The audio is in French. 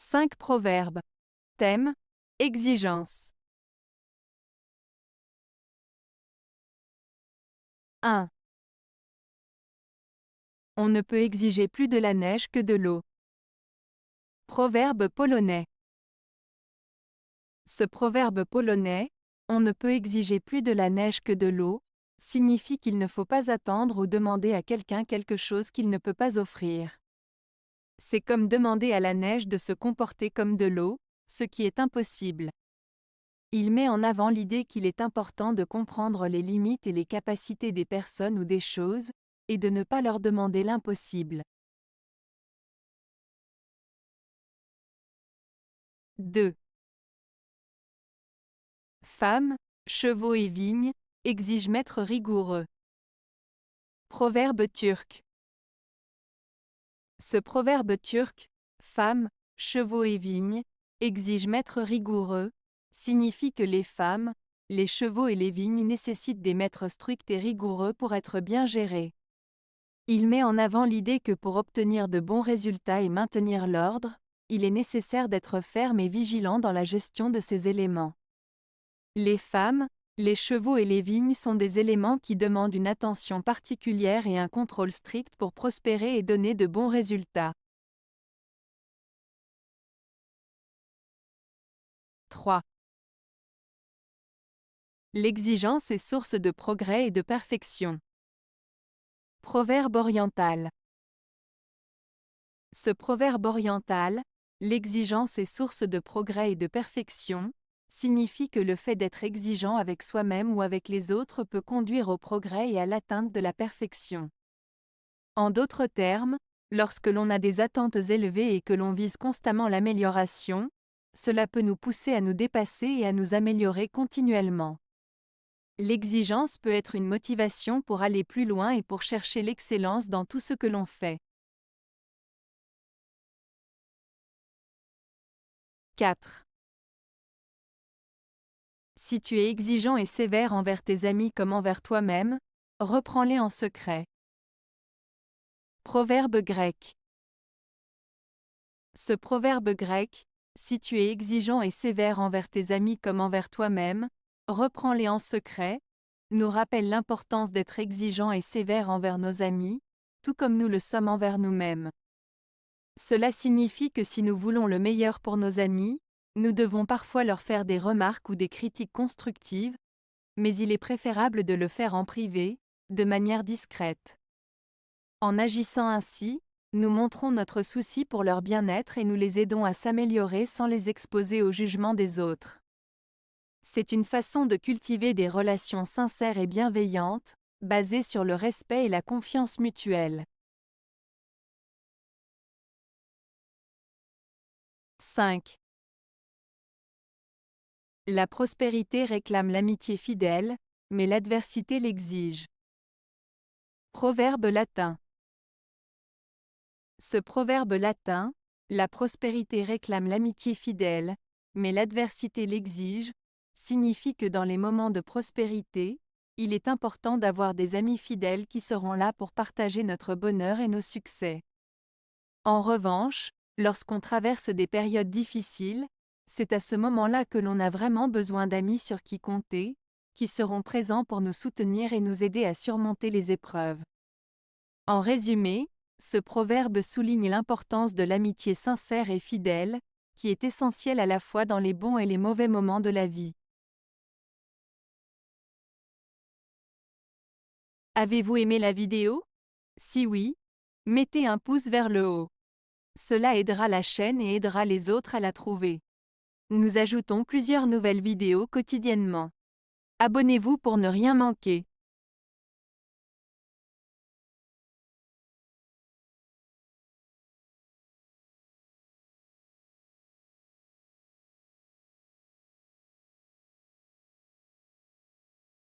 5 proverbes. Thème: exigence. 1. On ne peut exiger plus de la neige que de l'eau. Proverbe polonais. Ce proverbe polonais, on ne peut exiger plus de la neige que de l'eau, signifie qu'il ne faut pas attendre ou demander à quelqu'un quelque chose qu'il ne peut pas offrir. C'est comme demander à la neige de se comporter comme de l'eau, ce qui est impossible. Il met en avant l'idée qu'il est important de comprendre les limites et les capacités des personnes ou des choses, et de ne pas leur demander l'impossible. 2. Femmes, chevaux et vignes, exigent maître rigoureux. Proverbe turc. Ce proverbe turc, femmes, chevaux et vignes, exige maître rigoureux, signifie que les femmes, les chevaux et les vignes nécessitent des maîtres stricts et rigoureux pour être bien gérés. Il met en avant l'idée que pour obtenir de bons résultats et maintenir l'ordre, il est nécessaire d'être ferme et vigilant dans la gestion de ces éléments. Les femmes, les chevaux et les vignes sont des éléments qui demandent une attention particulière et un contrôle strict pour prospérer et donner de bons résultats. 3. L'exigence est source de progrès et de perfection. Proverbe oriental. Ce proverbe oriental, l'exigence est source de progrès et de perfection, signifie que le fait d'être exigeant avec soi-même ou avec les autres peut conduire au progrès et à l'atteinte de la perfection. En d'autres termes, lorsque l'on a des attentes élevées et que l'on vise constamment l'amélioration, cela peut nous pousser à nous dépasser et à nous améliorer continuellement. L'exigence peut être une motivation pour aller plus loin et pour chercher l'excellence dans tout ce que l'on fait. 4. Si tu es exigeant et sévère envers tes amis comme envers toi-même, reprends-les en secret. Proverbe grec. Ce proverbe grec, si tu es exigeant et sévère envers tes amis comme envers toi-même, reprends-les en secret, nous rappelle l'importance d'être exigeant et sévère envers nos amis, tout comme nous le sommes envers nous-mêmes. Cela signifie que si nous voulons le meilleur pour nos amis, nous devons parfois leur faire des remarques ou des critiques constructives, mais il est préférable de le faire en privé, de manière discrète. En agissant ainsi, nous montrons notre souci pour leur bien-être et nous les aidons à s'améliorer sans les exposer au jugement des autres. C'est une façon de cultiver des relations sincères et bienveillantes, basées sur le respect et la confiance mutuelle. 5. La prospérité réclame l'amitié fidèle, mais l'adversité l'exige. Proverbe latin. Ce proverbe latin, la prospérité réclame l'amitié fidèle, mais l'adversité l'exige, signifie que dans les moments de prospérité, il est important d'avoir des amis fidèles qui seront là pour partager notre bonheur et nos succès. En revanche, lorsqu'on traverse des périodes difficiles, c'est à ce moment-là que l'on a vraiment besoin d'amis sur qui compter, qui seront présents pour nous soutenir et nous aider à surmonter les épreuves. En résumé, ce proverbe souligne l'importance de l'amitié sincère et fidèle, qui est essentielle à la fois dans les bons et les mauvais moments de la vie. Avez-vous aimé la vidéo? Si oui, mettez un pouce vers le haut. Cela aidera la chaîne et aidera les autres à la trouver. Nous ajoutons plusieurs nouvelles vidéos quotidiennement. Abonnez-vous pour ne rien manquer.